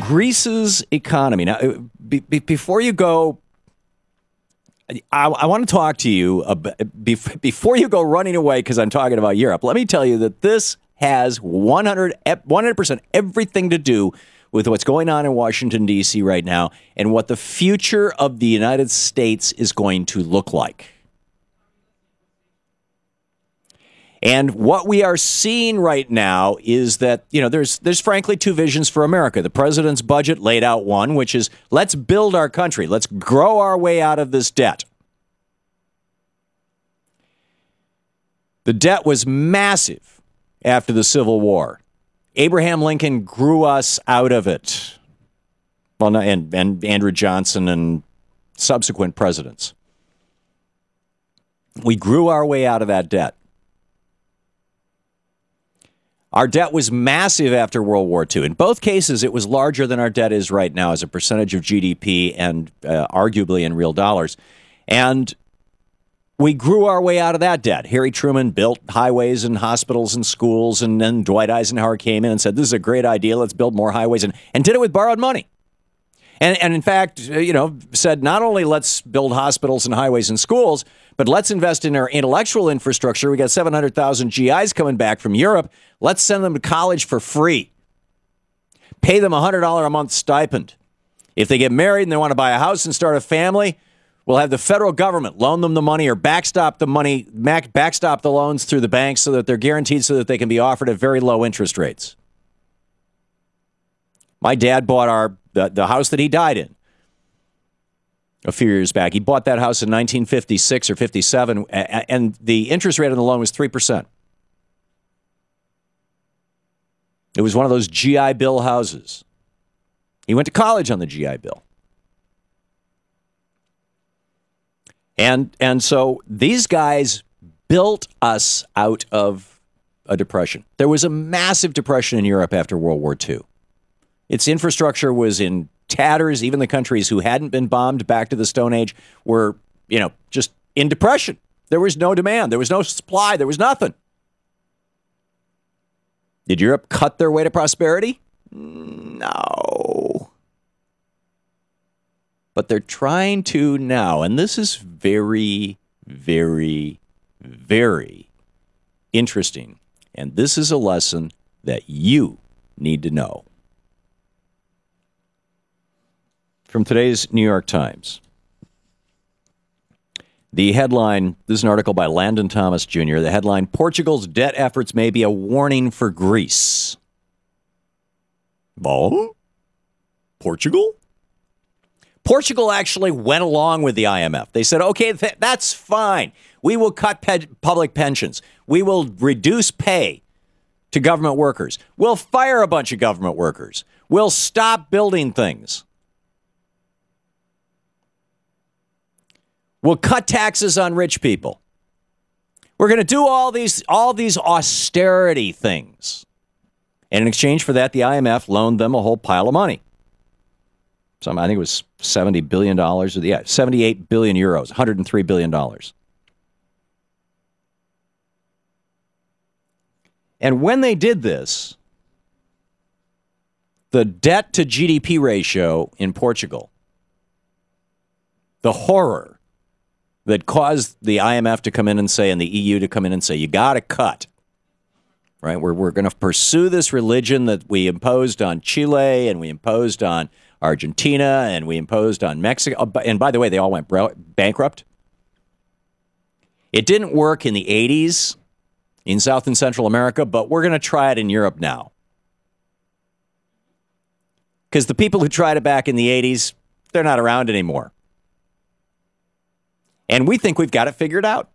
Greece's economy. Now, before you go, I want to talk to you before you go running away because I'm talking about Europe. Let me tell you that this has 100% everything to do with what's going on in Washington, D.C. right now and what the future of the United States is going to look like. And what we are seeing right now is that, there's frankly two visions for America. The president's budget laid out one, which is let's build our country. Let's grow our way out of this debt. The debt was massive after the Civil War. Abraham Lincoln grew us out of it. Well, and Andrew Johnson and subsequent presidents. We grew our way out of that debt. Our debt was massive after World War II. In both cases, it was larger than our debt is right now as a percentage of GDP and arguably in real dollars. And we grew our way out of that debt. Harry Truman built highways and hospitals and schools, and then Dwight Eisenhower came in and said, this is a great idea, let's build more highways, and did it with borrowed money. And in fact, said not only let's build hospitals and highways and schools, but let's invest in our intellectual infrastructure. We got 700,000 GIs coming back from Europe. Let's send them to college for free. Pay them a $100 a month stipend. If they get married and they want to buy a house and start a family, we'll have the federal government loan them the money or backstop the money, backstop the loans through the banks so that they're guaranteed so that they can be offered at very low interest rates. My dad bought the house that he died in a few years back. He bought that house in 1956 or 57, and the interest rate on the loan was 3%. It was one of those GI Bill houses. He went to college on the GI Bill. And so these guys built us out of a depression. There was a massive depression in Europe after World War II. Its infrastructure was in tatters. Even the countries who hadn't been bombed back to the Stone Age were, just in depression. There was no demand. There was no supply. There was nothing. Did Europe cut their way to prosperity? No. But they're trying to now, and this is very, very, very interesting. And this is a lesson that you need to know. From today's New York Times. The headline, this is an article by Landon Thomas Jr. The headline, Portugal's debt efforts may be a warning for Greece. Oh? Portugal? Portugal actually went along with the IMF. They said, okay, that's fine. We will cut public pensions. We will reduce pay to government workers. We'll fire a bunch of government workers. We'll stop building things. We'll cut taxes on rich people. We're going to do all these austerity things. And in exchange for that, the IMF loaned them a whole pile of money. I think it was $70 billion, 78 billion euros, $103 billion. And when they did this, the debt to GDP ratio in Portugal, the horror that caused the IMF to come in and say, and the EU to come in and say, you got to cut. Right? We're going to pursue this religion that we imposed on Chile and we imposed on Argentina and we imposed on Mexico. And by the way, they all went bankrupt. It didn't work in the 80s in South and Central America, but we're going to try it in Europe now. Because the people who tried it back in the 80s, they're not around anymore. And we think we've got it figured out.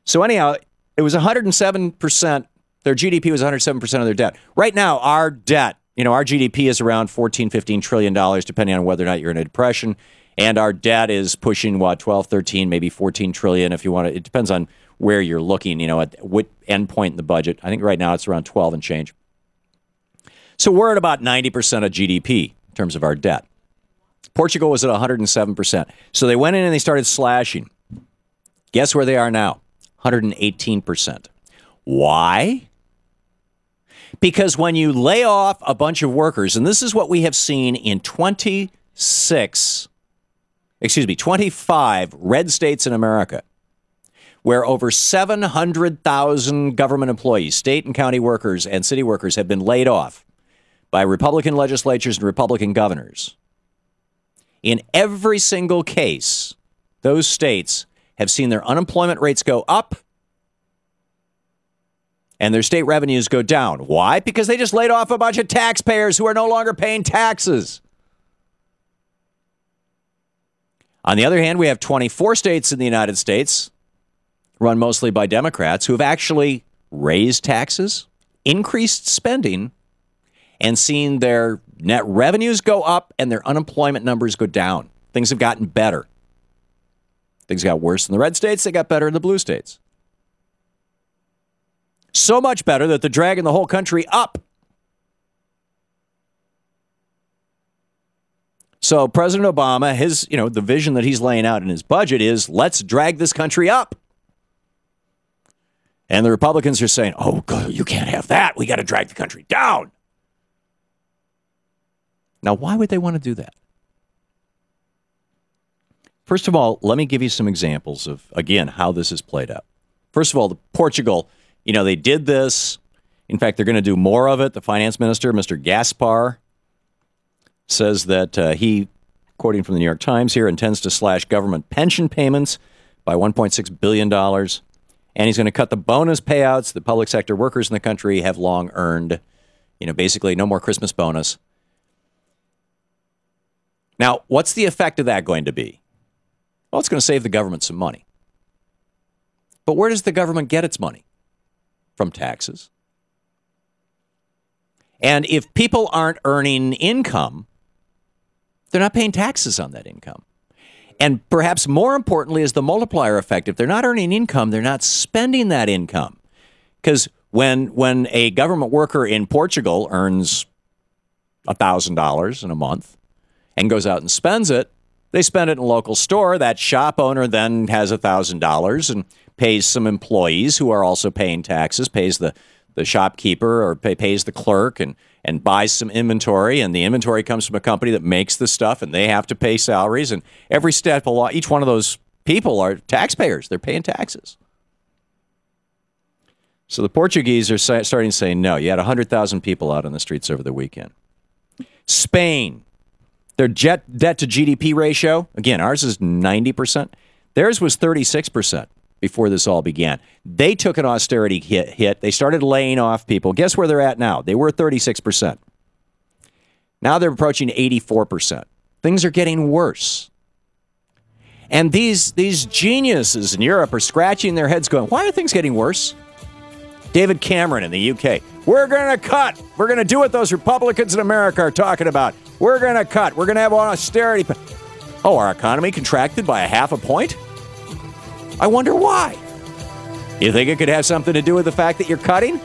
So anyhow, it was 107%. Their GDP was 107% of their debt. Right now, our debt, our GDP is around $14, $15 trillion, depending on whether or not you're in a depression. And our debt is pushing, 12, 13, maybe 14 trillion if you want to. It depends on where you're looking, at what end point in the budget. I think right now it's around 12 and change. So we're at about 90% of GDP in terms of our debt. Portugal was at 107%. So they went in and they started slashing. Guess where they are now? 118%. Why? Because when you lay off a bunch of workers, and this is what we have seen in 25 red states in America, where over 700,000 government employees, state and county workers and city workers, have been laid off by Republican legislatures and Republican governors. In every single case, those states have seen their unemployment rates go up and their state revenues go down. Why? Because they just laid off a bunch of taxpayers who are no longer paying taxes. On the other hand, we have 24 states in the United States, run mostly by Democrats, who have actually raised taxes, increased spending, and seen their net revenues go up and their unemployment numbers go down. Things have gotten better. Things got worse in the red states. They got better in the blue states. So much better that they're dragging the whole country up. So President Obama, the vision that he's laying out in his budget is, let's drag this country up. And the Republicans are saying, oh, God, you can't have that. We got to drag the country down. Now, why would they want to do that? First of all, let me give you some examples of, again, how this is played out. First of all, Portugal, they did this. In fact, they're going to do more of it. The finance minister, Mr. Gaspar, says that he, quoting from the New York Times here, intends to slash government pension payments by $1.6 billion. And he's going to cut the bonus payouts that public sector workers in the country have long earned. Basically no more Christmas bonus. Now, what's the effect of that going to be? Well, it's going to save the government some money. But where does the government get its money? From taxes. And if people aren't earning income, they're not paying taxes on that income. And perhaps more importantly is the multiplier effect. If they're not earning income, they're not spending that income. Because when a government worker in Portugal earns $1,000 in a month and goes out and spends it, they spend it in a local store. That shop owner then has $1,000 and pays some employees who are also paying taxes, pays the shopkeeper or pays the clerk and buys some inventory. And the inventory comes from a company that makes the stuff, and they have to pay salaries. And every step along, each one of those people are taxpayers. They're paying taxes. So the Portuguese are starting to say, no, you had 100,000 people out on the streets over the weekend. Spain. Their debt to GDP ratio, again, ours is 90%. Theirs was 36% before this all began. They took an austerity hit. They started laying off people. Guess where they're at now? They were 36%. Now they're approaching 84%. Things are getting worse. And these geniuses in Europe are scratching their heads going, why are things getting worse? David Cameron in the UK, we're going to cut. We're going to do what those Republicans in America are talking about. We're going to cut. We're going to have austerity. Oh, our economy contracted by 0.5 point? I wonder why. You think it could have something to do with the fact that you're cutting?